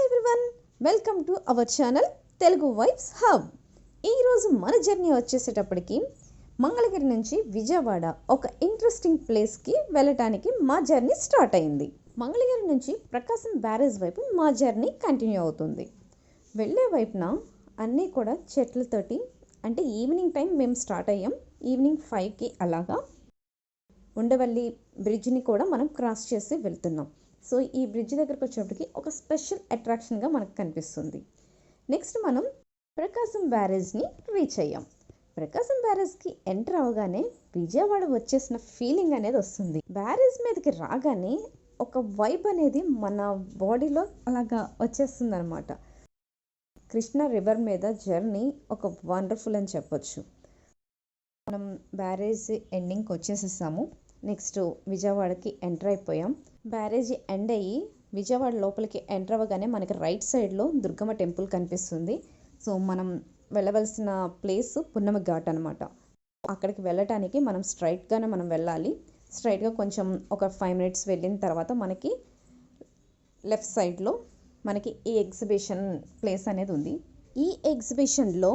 Everyone, welcome to our channel Telugu vibes hub. ఈరోజు మన journey వచ్చేసేటప్పటికి మంగళగిరి నుంచి విజయవాడ ఒక ఇంట్రెస్టింగ్ ప్లేస్కి వెళ్ళటానికి మా జర్నీ స్టార్ట్ అయింది. మంగళగిరి నుంచి ప్రకాశం బ్యారేజ్ వైపు మా జర్నీ కంటిన్యూ అవుతుంది. వెళ్ళే వైపున అన్నీ కూడా చెట్లతోటి, అంటే ఈవినింగ్ టైం మేము స్టార్ట్ అయ్యాం. ఈవినింగ్ 5కి అలాగా ఉండవల్లి బ్రిడ్జ్ని కూడా మనం క్రాస్ చేసి వెళ్తున్నాం. సో ఈ బ్రిడ్జ్ దగ్గరకు వచ్చేటప్పటికి ఒక స్పెషల్ అట్రాక్షన్గా మనకు కనిపిస్తుంది. నెక్స్ట్ మనం ప్రకాశం బ్యారేజ్ని రీచ్ అయ్యాం. ప్రకాశం బ్యారేజ్కి ఎంటర్ అవగానే విజయవాడ వచ్చేసిన ఫీలింగ్ అనేది వస్తుంది. బ్యారేజ్ మీదకి రాగానే ఒక వైబ్ అనేది మన బాడీలో అలాగా వచ్చేస్తుంది అనమాట. కృష్ణా రివర్ మీద జర్నీ ఒక వండర్ఫుల్ అని చెప్పొచ్చు. మనం బ్యారేజ్ ఎండింగ్కి వచ్చేసేసాము. నెక్స్ట్ విజయవాడకి ఎంటర్ అయిపోయాం. బ్యారేజ్ ఎండ్ అయ్యి విజయవాడ లోపలికి ఎంటర్ అవ్వగానే మనకి రైట్ సైడ్లో దుర్గమ్మ టెంపుల్ కనిపిస్తుంది. సో మనం వెళ్ళవలసిన ప్లేస్ పున్నమి ఘాట్ అనమాట. అక్కడికి వెళ్ళటానికి మనం స్ట్రైట్గానే మనం వెళ్ళాలి. స్ట్రైట్గా కొంచెం ఒక 5 మినిట్స్ వెళ్ళిన తర్వాత మనకి లెఫ్ట్ సైడ్లో మనకి ఈ ఎగ్జిబిషన్ ప్లేస్ అనేది ఉంది. ఈ ఎగ్జిబిషన్లో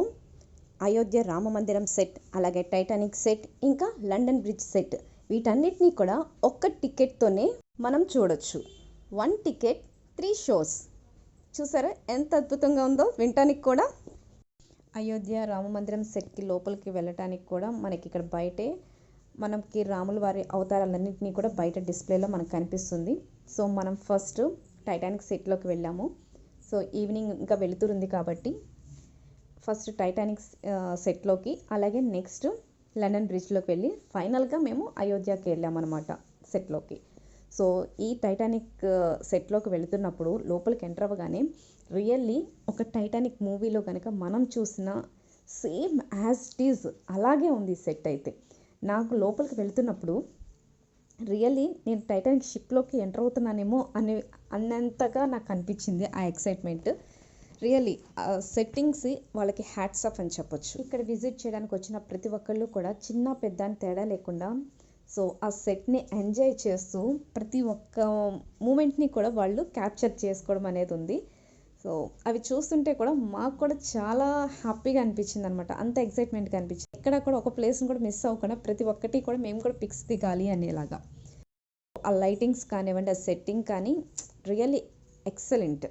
అయోధ్య రామ మందిరం సెట్, అలాగే టైటానిక్ సెట్, ఇంకా లండన్ బ్రిడ్జ్ సెట్, వీటన్నిటినీ కూడా ఒక్క టికెట్తోనే మనం చూడొచ్చు. 1 టికెట్ 3 షోస్. చూసారా ఎంత అద్భుతంగా ఉందో వినటానికి కూడా. అయోధ్య రామ మందిరం సెట్కి లోపలికి వెళ్ళటానికి కూడా మనకి ఇక్కడ బయటే మనకి రాముల వారి అవతారాలన్నింటినీ కూడా బయట డిస్ప్లేలో మనకు కనిపిస్తుంది. సో మనం ఫస్ట్ టైటానిక్ సెట్లోకి వెళ్ళాము. సో ఈవినింగ్ ఇంకా వెలుతురుంది కాబట్టి ఫస్ట్ టైటానిక్ సెట్లోకి, అలాగే నెక్స్ట్ లండన్ బ్రిడ్జ్లోకి వెళ్ళి ఫైనల్గా మేము అయోధ్యకి వెళ్ళామన్నమాట సెట్లోకి. సో ఈ టైటానిక్ సెట్లోకి వెళుతున్నప్పుడు లోపలికి ఎంటర్ అవ్వగానే రియల్లీ ఒక టైటానిక్ మూవీలో కనుక మనం చూసిన సేమ్ యాజ్ ఇట్ ఈజ్ అలాగే ఉంది సెట్ అయితే. నాకు లోపలికి వెళుతున్నప్పుడు రియల్లీ నేను టైటానిక్ షిప్లోకి ఎంటర్ అవుతున్నానేమో అన్నంతగా నాకు అనిపించింది ఆ ఎక్సైట్మెంట్. రియల్లీ సెట్టింగ్స్ వాళ్ళకి హ్యాట్స్ ఆఫ్ అని చెప్పొచ్చు. ఇక్కడ విజిట్ చేయడానికి వచ్చిన ప్రతి ఒక్కళ్ళు కూడా చిన్న పెద్ద అని తేడా లేకుండా సో ఆ సెట్ని ఎంజాయ్ చేస్తూ ప్రతి ఒక్క మూమెంట్ని కూడా వాళ్ళు క్యాప్చర్ చేసుకోవడం అనేది ఉంది. సో అవి చూస్తుంటే కూడా మాకు కూడా చాలా హ్యాపీగా అనిపించింది అనమాట. అంత ఎక్సైట్మెంట్గా అనిపించింది. ఎక్కడ కూడా ఒక ప్లేస్ని కూడా మిస్ అవ్వకుండా ప్రతి ఒక్కటి కూడా మేము కూడా పిక్స్ దిగాలి అనేలాగా. ఆ లైటింగ్స్ కానివ్వండి, ఆ సెట్టింగ్ కానీ really excellent.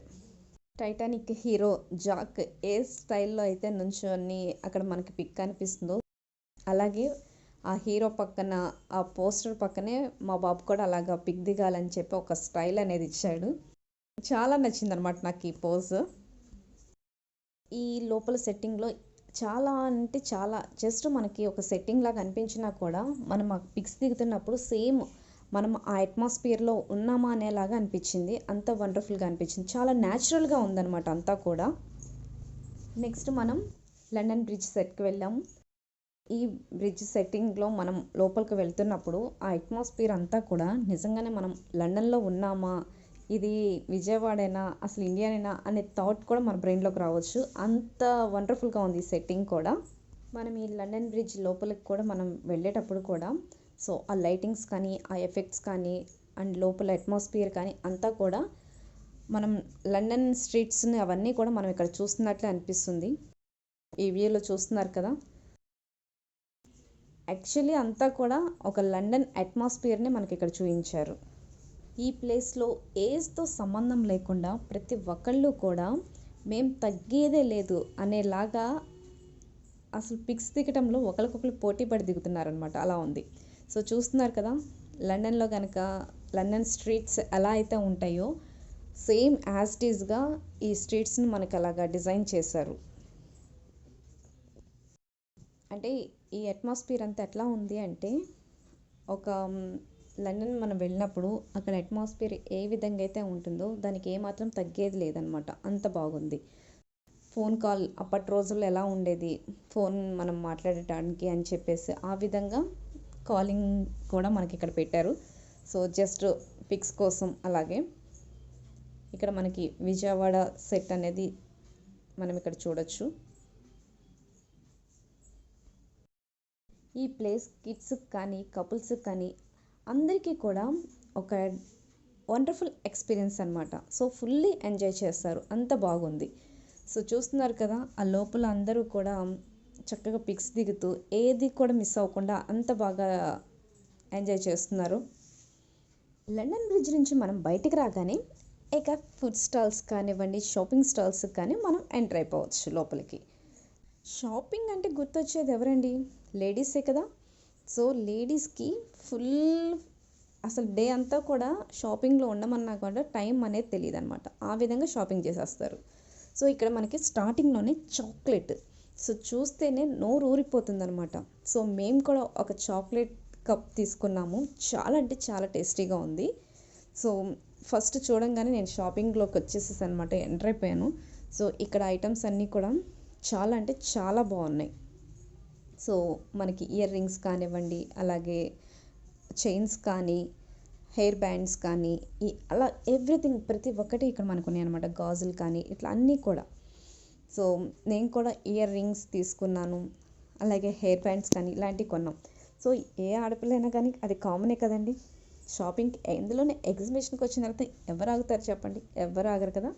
Titanic hero Jack ఏ స్టైల్లో అయితే నుంచొని అక్కడ మనకి పిక్ అనిపిస్తుందో, అలాగే ఆ హీరో పక్కన ఆ పోస్టర్ పక్కనే మా బాబు కూడా అలాగా పిక్ దిగాలని చెప్పి ఒక స్టైల్ అనేది ఇచ్చాడు. చాలా నచ్చింది అనమాట నాకు ఈ పోజ్. ఈ లోపల సెట్టింగ్లో చాలా అంటే చాలా జస్ట్ మనకి ఒక సెట్టింగ్ లాగా అనిపించినా కూడా మనం ఆ పిక్స్ దిగుతున్నప్పుడు సేమ్ మనం ఆ అట్మాస్ఫియర్లో ఉన్నామా అనేలాగా అనిపించింది. అంత వండర్ఫుల్గా అనిపించింది. చాలా న్యాచురల్గా ఉందన్నమాట అంతా కూడా. నెక్స్ట్ మనం లండన్ బ్రిడ్జ్ సెట్కి వెళ్ళాము. ఈ బ్రిడ్జ్ సెట్టింగ్లో మనం లోపలికి వెళ్తున్నప్పుడు ఆ అట్మాస్ఫియర్ అంతా కూడా నిజంగానే మనం లండన్లో ఉన్నామా, ఇది విజయవాడేనా, అసలు ఇండియానేనా అనే థాట్ కూడా మన బ్రెయిన్లోకి రావచ్చు. అంత వండర్ఫుల్గా ఉంది ఈ సెట్టింగ్ కూడా. మనం ఈ లండన్ బ్రిడ్జ్ లోపలికి కూడా మనం వెళ్ళేటప్పుడు కూడా సో ఆ లైటింగ్స్ కానీ, ఆ ఎఫెక్ట్స్ కానీ, అండ్ లోపల అట్మాస్ఫియర్ కానీ అంతా కూడా మనం లండన్ స్ట్రీట్స్ని అవన్నీ కూడా మనం ఇక్కడ చూస్తున్నట్లే అనిపిస్తుంది. ఈ వ్యూలో చూస్తున్నారు కదా. యాక్చువల్లీ అంతా కూడా ఒక లండన్ అట్మాస్ఫియర్ని మనకి ఇక్కడ చూపించారు. ఈ ప్లేస్లో ఏజ్తో సంబంధం లేకుండా ప్రతి ఒక్కళ్ళు కూడా మేము తగ్గేదే లేదు అనేలాగా అసలు పిక్స్ దిగటంలో ఒకరికొకరు పోటీ పడి దిగుతున్నారనమాట. అలా ఉంది. సో చూస్తున్నారు కదా, లండన్లో కనుక లండన్ స్ట్రీట్స్ ఎలా అయితే ఉంటాయో సేమ్ యాజ్ ఇట్ ఈజ్గా ఈ స్ట్రీట్స్ని మనకు అలాగా డిజైన్ చేశారు. అంటే ఈ అట్మాస్ఫియర్ అంతా ఎట్లా ఉంది అంటే ఒక లండన్ మనం వెళ్ళినప్పుడు అక్కడ అట్మాస్ఫియర్ ఏ విధంగా అయితే ఉంటుందో దానికి ఏమాత్రం తగ్గేది లేదనమాట. అంత బాగుంది. ఫోన్ కాల్ అప్పటి రోజుల్లో ఎలా ఉండేది, ఫోన్ మనం మాట్లాడటానికి అని చెప్పేసి ఆ విధంగా కాలింగ్ కూడా మనకి ఇక్కడ పెట్టారు. సో జస్ట్ పిక్స్ కోసం. అలాగే ఇక్కడ మనకి విజయవాడ సెట్ అనేది మనం ఇక్కడ చూడొచ్చు. ఈ ప్లేస్ కిడ్స్కి కానీ కపుల్స్కి కానీ అందరికీ కూడా ఒక వండర్ఫుల్ ఎక్స్పీరియన్స్ అనమాట. సో ఫుల్లీ ఎంజాయ్ చేస్తారు, అంత బాగుంది. సో చూస్తున్నారు కదా, ఆ లోపల అందరూ కూడా చక్కగా పిక్స్ దిగుతూ ఏది కూడా మిస్ అవ్వకుండా అంత బాగా ఎంజాయ్ చేస్తున్నారు. లండన్ బ్రిడ్జ్ నుంచి మనం బయటికి రాగానే ఇక ఫుడ్ స్టాల్స్ కానివ్వండి, షాపింగ్ స్టాల్స్ కానీ మనం ఎంటర్ అయిపోవచ్చు లోపలికి. షాపింగ్ అంటే గుర్తొచ్చేది ఎవరండి? లేడీసే కదా. సో లేడీస్కి ఫుల్ అసలు డే అంతా కూడా షాపింగ్లో ఉండమన్నా కూడా టైం అనేది తెలియదు అనమాట. ఆ విధంగా షాపింగ్ చేసేస్తారు. సో ఇక్కడ మనకి స్టార్టింగ్లోనే చాక్లెట్, సో చూస్తేనే నోరు ఊరిపోతుంది అనమాట. సో మేము కూడా ఒక చాక్లెట్ కప్ తీసుకున్నాము. చాలా అంటే చాలా టేస్టీగా ఉంది. సో ఫస్ట్ చూడంగానే నేను షాపింగ్లోకి వచ్చేసేసి అనమాట, ఎంటర్ అయిపోయాను. సో ఇక్కడ ఐటమ్స్ అన్నీ కూడా చాలా అంటే చాలా బాగున్నాయి. సో మనకి ఇయర్ రింగ్స్ కానివ్వండి, అలాగే చైన్స్ కానీ, హెయిర్ బ్యాండ్స్ కానీ, అలా ఎవ్రీథింగ్ ప్రతి ఒక్కటి ఇక్కడ మనకు ఉన్నాయి అనమాట. గాజులు కానీ ఇట్లా అన్నీ కూడా. సో నేను కూడా ఇయర్ రింగ్స్ తీసుకున్నాను, అలాగే హెయిర్ బ్యాండ్స్ కానీ ఇలాంటివి కొన్నాం. సో ఏ ఆడపిల్లైనా కానీ అది కామనే కదండి. షాపింగ్కి ఎందులోనే ఎగ్జిబిషన్కి వచ్చిన తర్వాత ఎవరు ఆగుతారు చెప్పండి? ఎవరు ఆగరు కదా.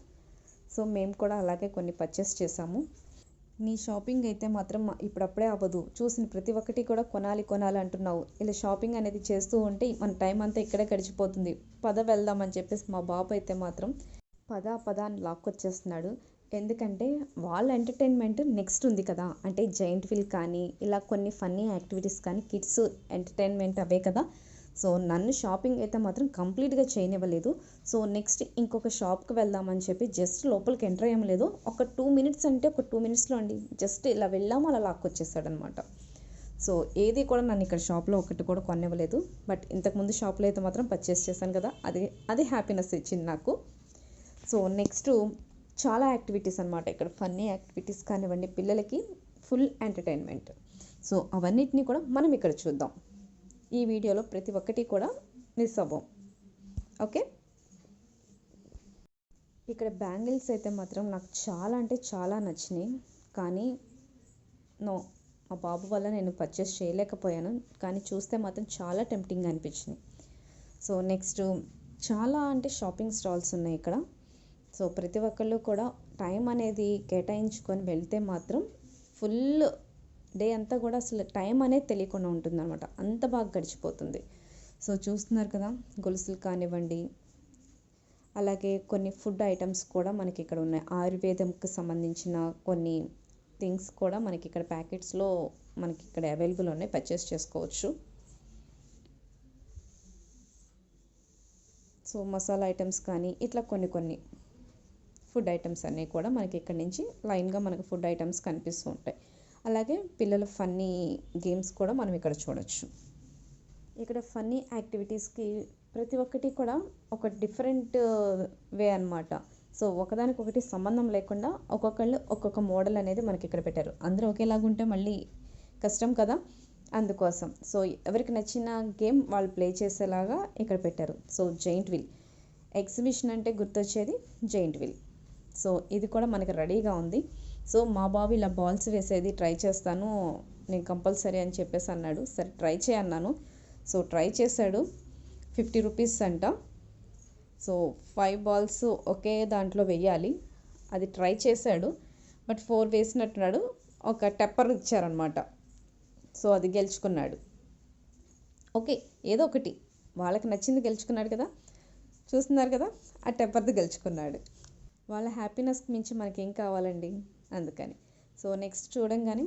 సో మేము కూడా అలాగే కొన్ని పర్చేస్ చేసాము. నీ షాపింగ్ అయితే మాత్రం ఇప్పుడప్పుడే అవ్వదు, చూసిన ప్రతి ఒక్కటి కూడా కొనాలి కొనాలి అంటున్నావు. ఇలా షాపింగ్ అనేది చేస్తూ ఉంటే మన టైం అంతా ఇక్కడే గడిచిపోతుంది, పద వెళ్దామని చెప్పేసి మా బాబు అయితే మాత్రం పద పద అని లాక్కొచ్చేస్తున్నాడు. ఎందుకంటే వాళ్ళ ఎంటర్టైన్మెంట్ నెక్స్ట్ ఉంది కదా, అంటే జైంట్ వీల్ కానీ ఇలా కొన్ని ఫన్నీ యాక్టివిటీస్ కానీ, కిడ్స్ ఎంటర్టైన్మెంట్ అవే కదా. సో నన్ను షాపింగ్ అయితే మాత్రం కంప్లీట్గా చేయనివ్వలేదు. సో నెక్స్ట్ ఇంకొక షాప్కి వెళ్దామని చెప్పి జస్ట్ లోపలికి ఎంటర్ అయ్యలేదు. ఒక 2 మినిట్స్ అంటే ఒక 2 మినిట్స్లో అండి, జస్ట్ ఇలా వెళ్ళాము అలా లాక్కొచ్చేసాడనమాట. సో ఏది కూడా నన్ను ఇక్కడ షాప్లో ఒకటి కూడా కొనివ్వలేదు. బట్ ఇంతకుముందు షాప్లో అయితే మాత్రం పర్చేస్ చేశాను కదా, అది హ్యాపీనెస్ ఇచ్చింది నాకు. సో నెక్స్ట్ చాలా యాక్టివిటీస్ అనమాట ఇక్కడ, ఫన్నీ యాక్టివిటీస్ కానివ్వండి, పిల్లలకి ఫుల్ ఎంటర్టైన్మెంట్. సో అవన్నిటిని కూడా మనం ఇక్కడ చూద్దాం. ఈ వీడియోలో ప్రతి ఒక్కటి కూడా మిస్ అవ్వం. ఓకే, ఇక్కడ బ్యాంగిల్స్ అయితే మాత్రం నాకు చాలా అంటే చాలా నచ్చినాయి. కానీ నో, మా బాబు వల్ల నేను పర్చేస్ చేయలేకపోయాను. కానీ చూస్తే మాత్రం చాలా టెంప్టింగ్ అనిపించింది. సో నెక్స్ట్ చాలా అంటే షాపింగ్ స్టాల్స్ ఉన్నాయి ఇక్కడ. సో ప్రతి ఒక్కళ్ళు కూడా టైం అనేది కేటాయించుకొని వెళ్తే మాత్రం ఫుల్ డే అంతా కూడా అసలు టైం అనేది తెలియకుండా ఉంటుందన్నమాట, అంత బాగా గడిచిపోతుంది. సో చూస్తున్నారు కదా, గొలుసులు కానివ్వండి, అలాగే కొన్ని ఫుడ్ ఐటమ్స్ కూడా మనకి ఇక్కడ ఉన్నాయి. ఆయుర్వేదంకి సంబంధించిన కొన్ని థింగ్స్ కూడా మనకి ఇక్కడ ప్యాకెట్స్లో మనకి ఇక్కడ అవైలబుల్ ఉన్నాయి, పర్చేస్ చేసుకోవచ్చు. సో మసాలా ఐటమ్స్ కానీ ఇట్లా కొన్ని ఫుడ్ ఐటమ్స్ అన్నీ కూడా మనకి ఇక్కడ నుంచి లైన్గా మనకి ఫుడ్ ఐటమ్స్ కనిపిస్తూ ఉంటాయి. అలాగే పిల్లల ఫన్నీ గేమ్స్ కూడా మనం ఇక్కడ చూడొచ్చు. ఇక్కడ ఫన్నీ యాక్టివిటీస్కి ప్రతి ఒక్కటి కూడా ఒక డిఫరెంట్ వే అనమాట. సో ఒకదానికొకటి సంబంధం లేకుండా ఒక్కొక్కళ్ళు ఒక్కొక్క మోడల్ అనేది మనకి ఇక్కడ పెట్టారు. అందరూ ఒకేలాగుంటే మళ్ళీ కష్టం కదా, అందుకోసం. సో ఎవరికి నచ్చిన గేమ్ వాళ్ళు ప్లే చేసేలాగా ఇక్కడ పెట్టారు. సో జైంట్ వీల్ ఎగ్జిబిషన్ అంటే గుర్తొచ్చేది జైంట్ వీల్. సో ఇది కూడా మనకి రెడీగా ఉంది. సో మా బాబు ఇలా బాల్స్ వేసేది ట్రై చేస్తాను నేను కంపల్సరీ అని చెప్పేసి అన్నాడు. సరే ట్రై చేయన్నాను. సో ట్రై చేశాడు. 50 రూపీస్ అంట. సో 5 బాల్స్ ఒకే దాంట్లో వేయాలి, అది ట్రై చేశాడు. బట్ 4 వేసినట్టున్నాడు. ఒక టెప్పర్ ఇచ్చారనమాట. సో అది గెలుచుకున్నాడు. ఓకే, ఏదో ఒకటి వాళ్ళకి నచ్చింది గెలుచుకున్నాడు కదా, చూస్తున్నారు కదా, ఆ టెప్పర్ది గెలుచుకున్నాడు. వాళ్ళ హ్యాపీనెస్కి మించి మనకేం కావాలండి, అందుకని. సో నెక్స్ట్ చూడంగానే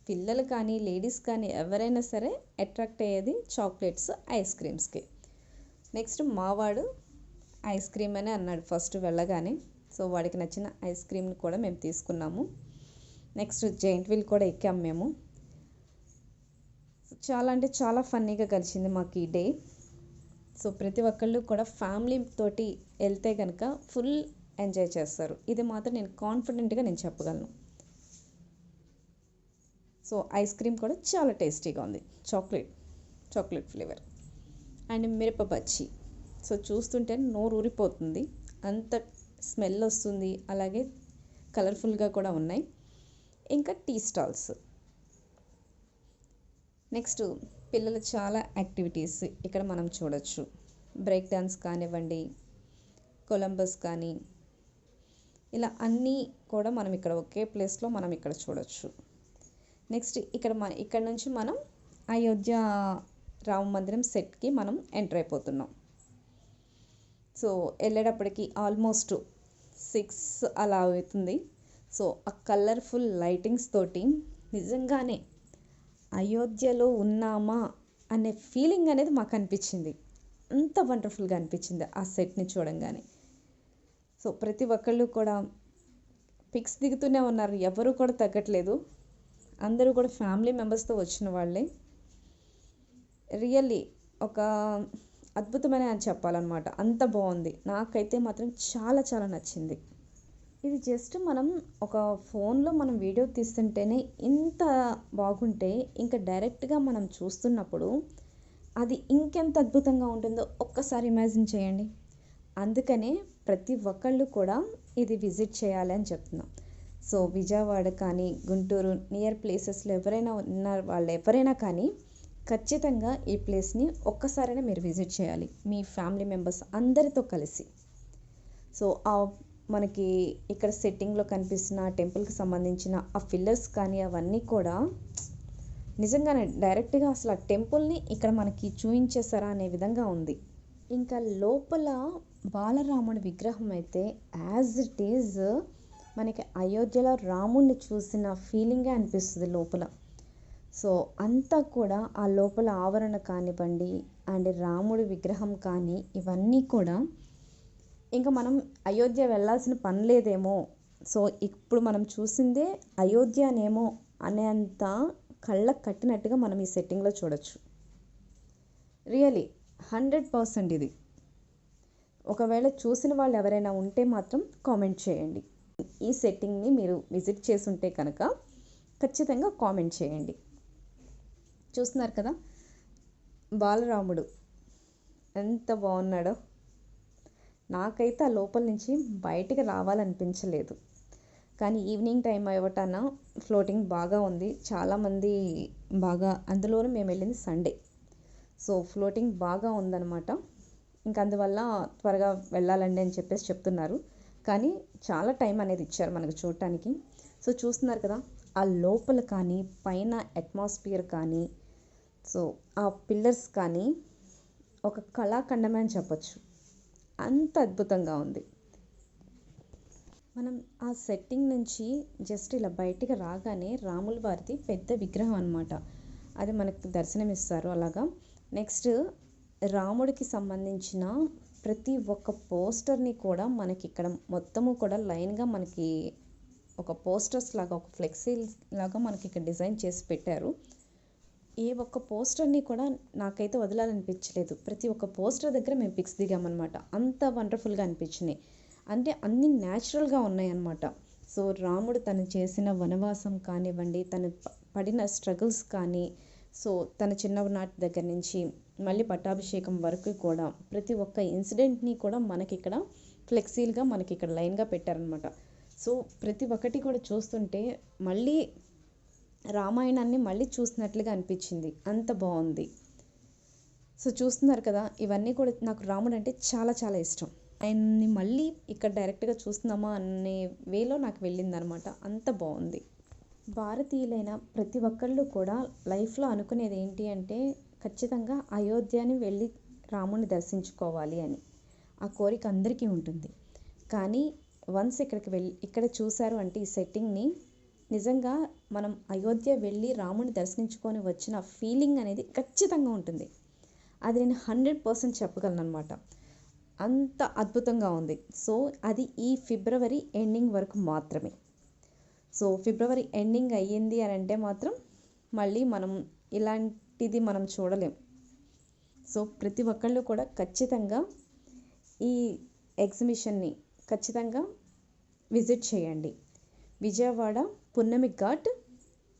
పిల్లలు కానీ లేడీస్ కానీ ఎవరైనా సరే అట్రాక్ట్ అయ్యేది చాక్లెట్స్, ఐస్ క్రీమ్స్కి. నెక్స్ట్ మావాడు ఐస్ క్రీమ్ అని అన్నాడు ఫస్ట్ వెళ్ళగానే. సో వాడికి నచ్చిన ఐస్ క్రీమ్ని కూడా మేము తీసుకున్నాము. నెక్స్ట్ జైంట్ వీల్ కూడా ఎక్కాము మేము. చాలా అంటే చాలా ఫన్నీగా గడిచింది మాకు ఈ డే. సో ప్రతి ఒక్కళ్ళు కూడా ఫ్యామిలీ తోటి వెళ్తే కనుక ఫుల్ ఎంజాయ్ చేస్తారు, ఇది మాత్రం నేను కాన్ఫిడెంట్గా నేను చెప్పగలను. సో ఐస్ క్రీమ్ కూడా చాలా టేస్టీగా ఉంది, చాక్లెట్ ఫ్లేవర్ అండ్ మిరప బజ్జీ. సో చూస్తుంటే నోరు ఊరిపోతుంది, అంత స్మెల్ వస్తుంది. అలాగే కలర్ఫుల్గా కూడా ఉన్నాయి. ఇంకా టీ స్టాల్స్. నెక్స్ట్ పిల్లలు చాలా యాక్టివిటీస్ ఇక్కడ మనం చూడొచ్చు. బ్రేక్ డాన్స్ కానివ్వండి, కొలంబస్ కానీ ఇలా అన్నీ కూడా మనం ఇక్కడ ఒకే ప్లేస్లో మనం ఇక్కడ చూడొచ్చు. నెక్స్ట్ ఇక్కడ నుంచి మనం అయోధ్య రామ మందిరం సెట్కి మనం ఎంటర్ అయిపోతున్నాం. సో వెళ్ళేటప్పటికి ఆల్మోస్ట్ 6 అలా అవుతుంది. సో ఆ కలర్ఫుల్ లైటింగ్స్ తోటి నిజంగానే అయోధ్యలో ఉన్నామా అనే ఫీలింగ్ అనేది మాకు అనిపించింది. అంత వండర్ఫుల్గా అనిపించింది ఆ సెట్ని చూడంగానే. సో ప్రతి ఒక్కళ్ళు కూడా పిక్స్ దిగుతూనే ఉన్నారు, ఎవరు కూడా తగ్గట్లేదు. అందరూ కూడా ఫ్యామిలీ మెంబర్స్తో వచ్చిన వాళ్ళే. రియల్లీ ఒక అద్భుతమైన అని చెప్పాలన్నమాట. అంత బాగుంది. నాకైతే మాత్రం చాలా చాలా నచ్చింది. ఇది జస్ట్ మనం ఒక ఫోన్లో మనం వీడియో తీస్తుంటేనే ఇంత బాగుంటే ఇంకా డైరెక్ట్గా మనం చూస్తున్నప్పుడు అది ఇంకెంత అద్భుతంగా ఉంటుందో ఒక్కసారి ఇమాజిన్ చేయండి. అందుకనే ప్రతి ఒక్కళ్ళు కూడా ఇది విజిట్ చేయాలి అని చెప్తున్నాం. సో విజయవాడ కానీ గుంటూరు నియర్ ప్లేసెస్లో ఎవరైనా ఉన్న వాళ్ళు ఎవరైనా కానీ ఖచ్చితంగా ఈ ప్లేస్ని ఒక్కసారైనా మీరు విజిట్ చేయాలి మీ ఫ్యామిలీ మెంబర్స్ అందరితో కలిసి. సో మనకి ఇక్కడ సెట్టింగ్లో కనిపిస్తున్న టెంపుల్కి సంబంధించిన ఆ పిల్లర్స్ కానీ అవన్నీ కూడా నిజంగానే డైరెక్ట్గా అసలు ఆ టెంపుల్ని ఇక్కడ మనకి చూపించేసారా అనే విధంగా ఉంది. ఇంకా లోపల బాలరాముడి విగ్రహం అయితే యాజ్ ఇట్ ఈజ్ మనకి అయోధ్యలో రాముడిని చూసిన ఫీలింగే అనిపిస్తుంది లోపల. సో అంతా కూడా ఆ లోపల ఆవరణ కానివ్వండి అండ్ రాముడి విగ్రహం కానీ ఇవన్నీ కూడా ఇంకా మనం అయోధ్య వెళ్ళాల్సిన పని లేదేమో, సో ఇప్పుడు మనం చూసిందే అయోధ్యనేమో అనేంత కళ్ళకు కట్టినట్టుగా మనం ఈ సెట్టింగ్లో చూడొచ్చు. రియలీ 100% ఇది. ఒకవేళ చూసిన వాళ్ళు ఎవరైనా ఉంటే మాత్రం కామెంట్ చేయండి. ఈ సెట్టింగ్ని మీరు విజిట్ చేసుంటే కనుక ఖచ్చితంగా కామెంట్ చేయండి. చూస్తున్నారు కదా బాలరాముడు ఎంత బాగున్నాడో. నాకైతే ఆ లోపల నుంచి బయటికి రావాలనిపించలేదు. కానీ ఈవినింగ్ టైం అవ్వటాన ఫ్లోటింగ్ బాగా ఉంది, చాలామంది బాగా, అందులోనూ మేము వెళ్ళింది సండే. సో ఫ్లోటింగ్ బాగా ఉందన్నమాట. ఇంక అందువల్ల త్వరగా వెళ్ళాలండి అని చెప్పేసి చెప్తున్నారు. కానీ చాలా టైం అనేది ఇచ్చారు మనకు చూడటానికి. సో చూస్తున్నారు కదా ఆ లోపల కానీ పైన అట్మాస్ఫియర్ కానీ సో ఆ పిల్లర్స్ కానీ ఒక కళాఖండమే అని చెప్పచ్చు. అంత అద్భుతంగా ఉంది. మనం ఆ సెట్టింగ్ నుంచి జస్ట్ ఇలా బయటికి రాగానే రాముల వారిది పెద్ద విగ్రహం అనమాట, అది మనకు దర్శనమిస్తారు అలాగా. నెక్స్ట్ రాముడికి సంబంధించిన ప్రతి ఒక్క పోస్టర్ని కూడా మనకి ఇక్కడ మొత్తము కూడా లైన్గా మనకి ఒక పోస్టర్స్ లాగా ఒక ఫ్లెక్సీ లాగా మనకి ఇక్కడ డిజైన్ చేసి పెట్టారు. ఏ ఒక్క పోస్టర్ని కూడా నాకైతే వదలాలనిపించలేదు. ప్రతి ఒక్క పోస్టర్ దగ్గర మేము పిక్స్ దిగామన్నమాట. అంత వండర్ఫుల్గా అనిపించినాయి. అంటే అన్నీ న్యాచురల్గా ఉన్నాయన్నమాట. సో రాముడు తను చేసిన వనవాసం కానివ్వండి, తను పడిన స్ట్రగుల్స్ కానీ, సో తన చిన్ననాటి దగ్గర నుంచి మళ్ళీ పట్టాభిషేకం వరకు కూడా ప్రతి ఒక్క ఇన్సిడెంట్ని కూడా మనకి ఇక్కడ ఫ్లెక్సీలుగా మనకి ఇక్కడ లైన్గా పెట్టారనమాట. సో ప్రతి ఒక్కటి కూడా చూస్తుంటే మళ్ళీ రామాయణాన్ని మళ్ళీ చూసినట్లుగా అనిపించింది. అంత బాగుంది. సో చూస్తున్నారు కదా ఇవన్నీ కూడా నాకు రాముడు అంటే చాలా చాలా ఇష్టం. ఆయన్ని మళ్ళీ ఇక్కడ డైరెక్ట్గా చూస్తున్నామా అనే వేలో నాకు వెళ్ళిందనమాట. అంత బాగుంది. భారతీయులైన ప్రతి ఒక్కళ్ళు కూడా లైఫ్లో అనుకునేది ఏంటి అంటే ఖచ్చితంగా అయోధ్యని వెళ్ళి రాముడిని దర్శించుకోవాలి అని ఆ కోరిక అందరికీ ఉంటుంది. కానీ వన్స్ ఇక్కడ చూశారు అంటే ఈ సెట్టింగ్ని నిజంగా మనం అయోధ్య వెళ్ళి రాముడిని దర్శించుకొని వచ్చిన ఫీలింగ్ అనేది ఖచ్చితంగా ఉంటుంది. అది నేను 100% చెప్పగలను అనమాట. అంత అద్భుతంగా ఉంది. సో అది ఈ ఫిబ్రవరి ఎండింగ్ వరకు మాత్రమే. సో ఫిబ్రవరి ఎండింగ్ అయ్యింది అని అంటే మాత్రం మళ్ళీ మనం ఇలాంటిది మనం చూడలేం. సో ప్రతి ఒక్కళ్ళు కూడా ఖచ్చితంగా ఈ ఎగ్జిబిషన్ని ఖచ్చితంగా విజిట్ చేయండి. విజయవాడ పున్నమి ఘాట్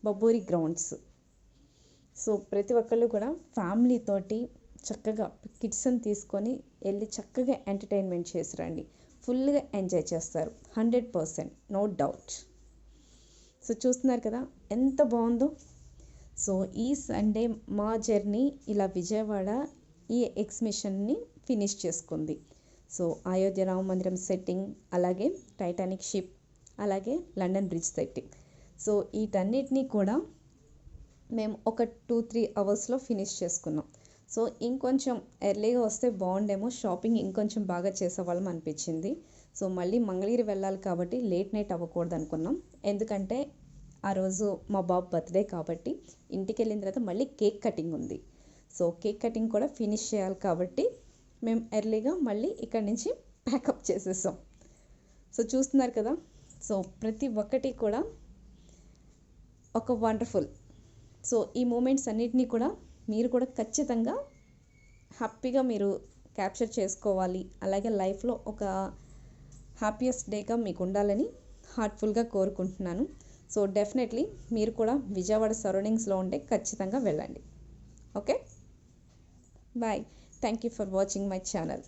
బబ్బూరి గ్రౌండ్స్. సో ప్రతి ఒక్కళ్ళు కూడా ఫ్యామిలీ తోటి చక్కగా కిడ్స్ని తీసుకొని వెళ్ళి చక్కగా ఎంటర్టైన్మెంట్ చేసి రండి. ఫుల్గా ఎంజాయ్ చేస్తారు 100%, నో డౌట్. సో చూస్తున్నారు కదా ఎంత బాగుందో. సో ఈ సండే మా జర్నీ ఇలా విజయవాడ ఈ ఎగ్జిబిషన్ని ఫినిష్ చేసుకుంది. సో అయోధ్య రామ మందిరం సెట్టింగ్, అలాగే టైటానిక్ షిప్, అలాగే లండన్ బ్రిడ్జ్ సెట్టింగ్. సో వీటన్నిటినీ కూడా మేము ఒక 2-3 అవర్స్లో ఫినిష్ చేసుకున్నాం. సో ఇంకొంచెం ఎర్లీగా వస్తే బాగుండేమో, షాపింగ్ ఇంకొంచెం బాగా చేసేవాళ్ళం అనిపించింది. సో మళ్ళీ మంగళగిరి వెళ్ళాలి కాబట్టి లేట్ నైట్ అవ్వకూడదు అనుకున్నాం. ఎందుకంటే ఆ రోజు మా బాబు బర్త్డే కాబట్టి ఇంటికి వెళ్ళిన తర్వాత మళ్ళీ కేక్ కటింగ్ ఉంది. సో కేక్ కటింగ్ కూడా ఫినిష్ చేయాలి కాబట్టి మేము ఎర్లీగా మళ్ళీ ఇక్కడి నుంచి ప్యాకప్ చేసేసాం. సో చూస్తున్నారు కదా, సో ప్రతి ఒక్కటి కూడా ఒక వండర్ఫుల్. సో ఈ మూమెంట్స్ అన్నిటినీ కూడా మీరు కూడా ఖచ్చితంగా హ్యాపీగా మీరు క్యాప్చర్ చేసుకోవాలి, అలాగే లైఫ్లో ఒక హ్యాపీయెస్ట్ డేగా మీకు ఉండాలని హార్ట్ఫుల్గా కోరుకుంటున్నాను. సో డెఫినెట్లీ మీరు కూడా విజయవాడ సరౌండింగ్స్లో ఉంటే ఖచ్చితంగా వెళ్ళండి. Okay, bye. Thank you for watching my channel.